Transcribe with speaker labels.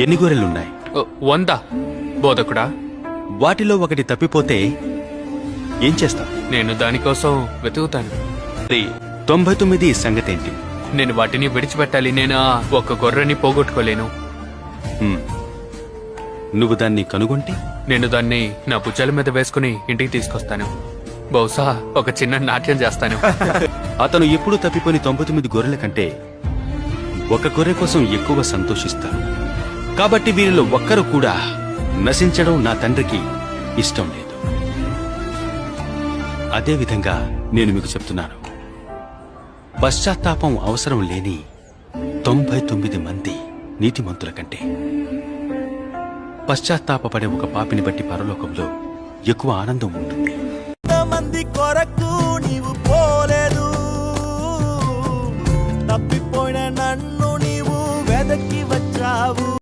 Speaker 1: ఎన్ని గొర్రెలున్నాయి?
Speaker 2: 100. బోధకుడా,
Speaker 1: వాటిలో ఒకటి తప్పిపోతే ఏం చేస్తావు?
Speaker 2: నేను దానికోసం వెతుకుతాను.
Speaker 1: 99 సంగతేంటి?
Speaker 2: నేను వాటిని విడిచిపెట్టాలి. నేను ఒక గొర్రెని పోగొట్టుకోలేను.
Speaker 1: నువ్వు దాన్ని కనుగొంటే
Speaker 2: నేను దాన్ని నా భుజాల మీద వేసుకుని ఇంటికి తీసుకొస్తాను. బహుశా ఒక చిన్న నాట్యం చేస్తాను.
Speaker 1: అతను ఎప్పుడూ తప్పిపోని 99 గొర్రెల కంటే ఒక గొర్రె కోసం ఎక్కువ సంతోషిస్తాను. కాబట్టి వీరిలో ఒక్కరు కూడా నశించడం నా తండ్రికి ఇష్టం లేదు. అదేవిధంగా నేను మీకు చెప్తున్నాను, పశ్చాత్తాపం అవసరం లేని 99 మంది నీతిమంతుల కంటే పశ్చాత్తాపపడే ఒక పాపిని బట్టి పరలోకంలో ఎక్కువ ఆనందం ఉంటుంది.
Speaker 3: మంది కొరకు నీవు